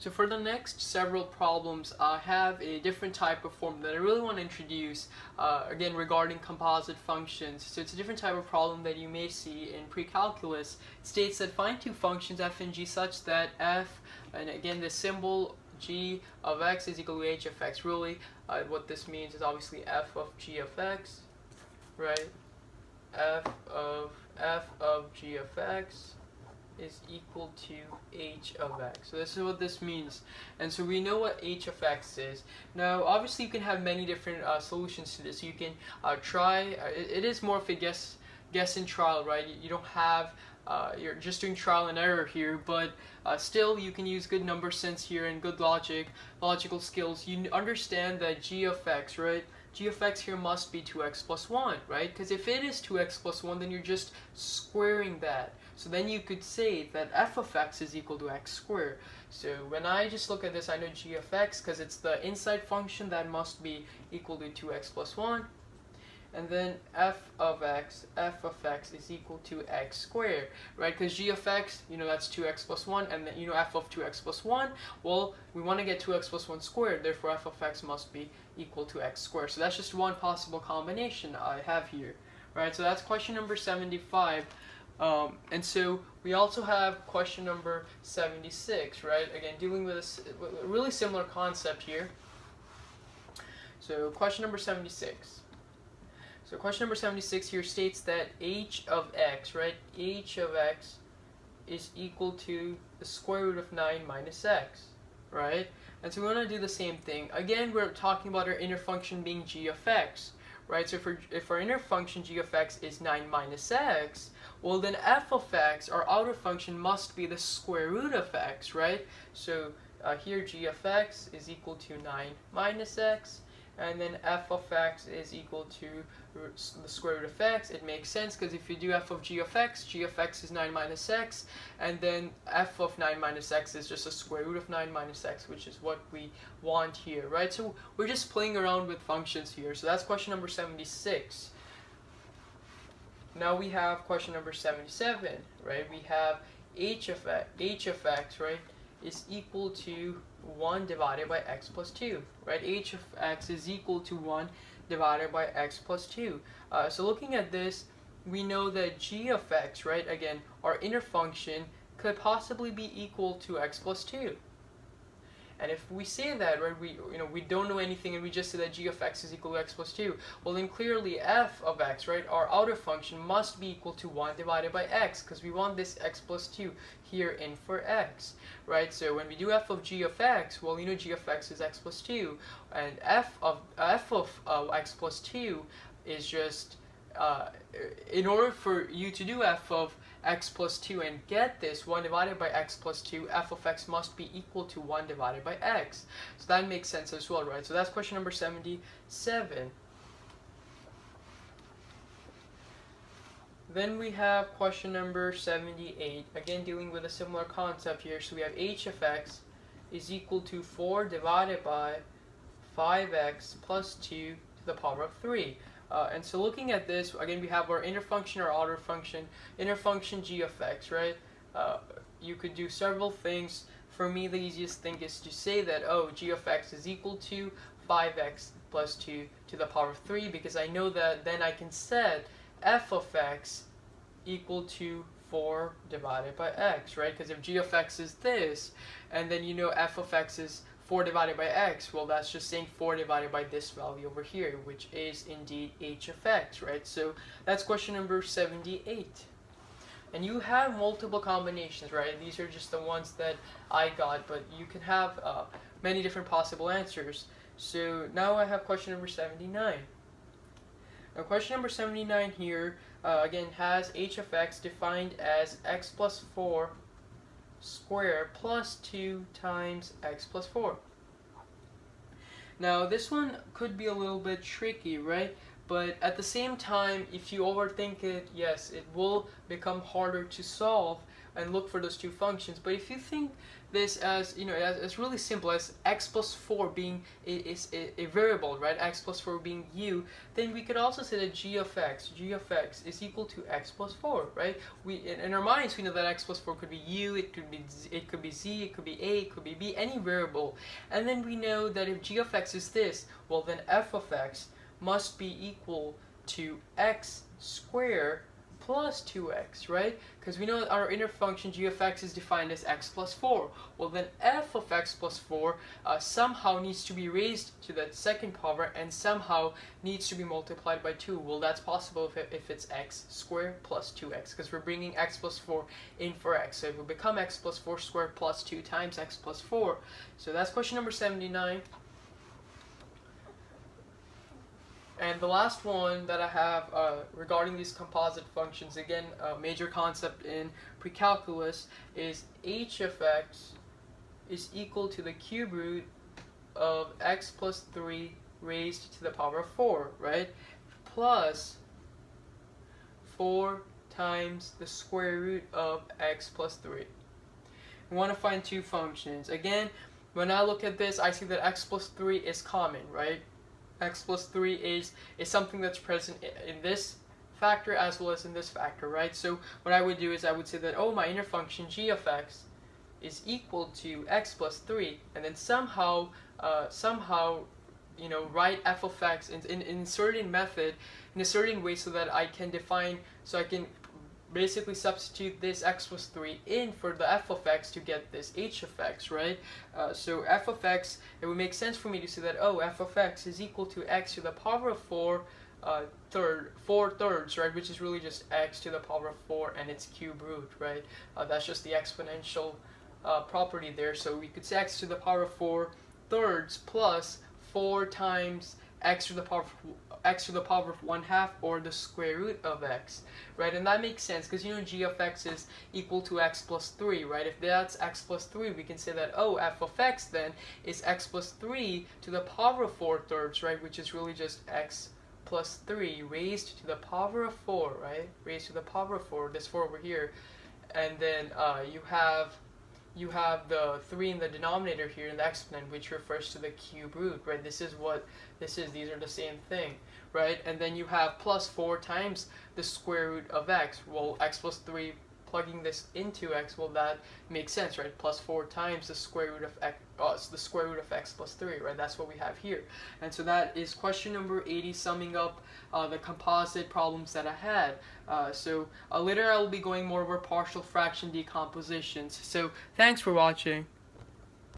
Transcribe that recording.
So for the next several problems, I have a different type of form that I really want to introduce, again regarding composite functions. So it's a different type of problem that you may see in pre-calculus. It states that find two functions f and g such that f, and again the symbol g of x is equal to h of x. Really, what this means is obviously f of g of x, right? f of g of x is equal to h of x. So this is what this means. And so we know what h of x is. Now obviously you can have many different solutions to this. You can try, it is more of a guess and trial, right? You don't have, you're just doing trial and error here, but still you can use good number sense here and good logical skills. You understand that g of x, right? G of x here must be 2x plus 1, right? Because if it is 2x plus 1, then you're just squaring that. So then you could say that f of x is equal to x squared. So when I just look at this, I know g of x, because it's the inside function, that must be equal to 2x plus 1. And then f of x is equal to x squared, right? Because g of x, you know, that's 2x plus 1, and then, you know, f of 2x plus 1, well, we want to get 2x plus 1 squared, therefore f of x must be equal to x squared. So that's just one possible combination I have here, right? So that's question number 75. And so we also have question number 76, right? Again, dealing with a really similar concept here. So question number 76. So question number 76 here states that h of x, right? h of x is equal to the square root of 9 minus x, right? And so we want to do the same thing. Again, we're talking about our inner function being g of x, right? So if our inner function g of x is 9 minus x, well then f of x, our outer function, must be the square root of x, right? So here g of x is equal to 9 minus x, and then f of x is equal to the square root of x. It makes sense because if you do f of g of x is 9 minus x, and then f of 9 minus x is just a square root of 9 minus x, which is what we want here, right? So we're just playing around with functions here. So that's question number 76. Now we have question number 77, right? We have h of x, right, is equal to 1 divided by x plus 2, right? h of x is equal to 1 divided by x plus 2. So looking at this, we know that g of x, right, again, our inner function, could possibly be equal to x plus 2. And if we say that, right, we don't know anything and we just say that g of x is equal to x plus 2, well then clearly f of x, right, our outer function, must be equal to 1 divided by x, because we want this x plus 2 here in for x, right? So when we do f of g of x, well, you know g of x is x plus 2, and f of x plus 2 is just, in order for you to do f of x plus 2 and get this 1 divided by x plus 2, f of x must be equal to 1 divided by x. So that makes sense as well, right? So that's question number 77. Then we have question number 78, again dealing with a similar concept here. So we have h of x is equal to 4 divided by 5x plus 2 to the power of 3. And so looking at this, again, we have our inner function, our outer function. Inner function g of x, right? You could do several things. For me, the easiest thing is to say that, oh, g of x is equal to 5x plus 2 to the power of 3, because I know that then I can set f of x equal to 4 divided by x, right? Because if g of x is this, and then you know f of x is 4 divided by x, well, that's just saying 4 divided by this value over here, which is indeed h of x, right? So that's question number 78. And you have multiple combinations, right? These are just the ones that I got, but you can have many different possible answers. So now I have question number 79. Now question number 79 here, again, has h of x defined as x plus 4 square plus 2 times x plus 4. Now this one could be a little bit tricky, right? But at the same time, if you overthink it, yes, it will become harder to solve. and look for those two functions. But if you think this as, as really simple as x plus 4 being a variable, right? X plus 4 being u, then we could also say that g of x is equal to x plus 4, right? We in our minds we know that x plus 4 could be u, it could be z, it could be a, it could be b, any variable. And then we know that if g of x is this, well then f of x must be equal to x squared plus 2x, right? Because we know our inner function g of x is defined as x plus 4. Well then f of x plus 4 somehow needs to be raised to that second power and somehow needs to be multiplied by 2. Well, that's possible if it's x squared plus 2x, because we're bringing x plus 4 in for x. So it will become x plus 4 squared plus 2 times x plus 4. So that's question number 79. And the last one that I have regarding these composite functions, again, a major concept in pre-calculus, is h of x is equal to the cube root of x plus 3 raised to the power of 4, right? Plus 4 times the square root of x plus 3. We want to find two functions. Again, when I look at this, I see that x plus 3 is common, right? X plus 3 is something that's present in this factor as well as in this factor, right? So what I would do is I would say that, oh, my inner function g of x is equal to x plus 3, and then somehow write f of x in a certain method, in a certain way, so that I can basically substitute this x plus 3 in for the f of x to get this h of x, right? So f of x, it would make sense for me to say that, oh, f of x is equal to x to the power of 4 thirds, right? Which is really just x to the power of 4 and its cube root, right? That's just the exponential property there. So we could say x to the power of 4 thirds plus 4 times x to the power of 1/2, or the square root of x, right? And that makes sense because g of x is equal to x plus 3, right? If that's x plus 3, we can say that, oh, f of x then is x plus 3 to the power of 4 thirds, right? Which is really just x plus 3 raised to the power of 4, right? Raised to the power of 4, this 4 over here. And then you have the 3 in the denominator here in the exponent, which refers to the cube root, right? This is what this is. These are the same thing, right? And then you have plus 4 times the square root of x. Well, x plus 3, plugging this into x, well, that makes sense, right? Plus 4 times the square root of x, the square root of x plus 3, right? That's what we have here. And so that is question number 80, summing up the composite problems that I had. So later I will be going more over partial fraction decompositions. So thanks for watching.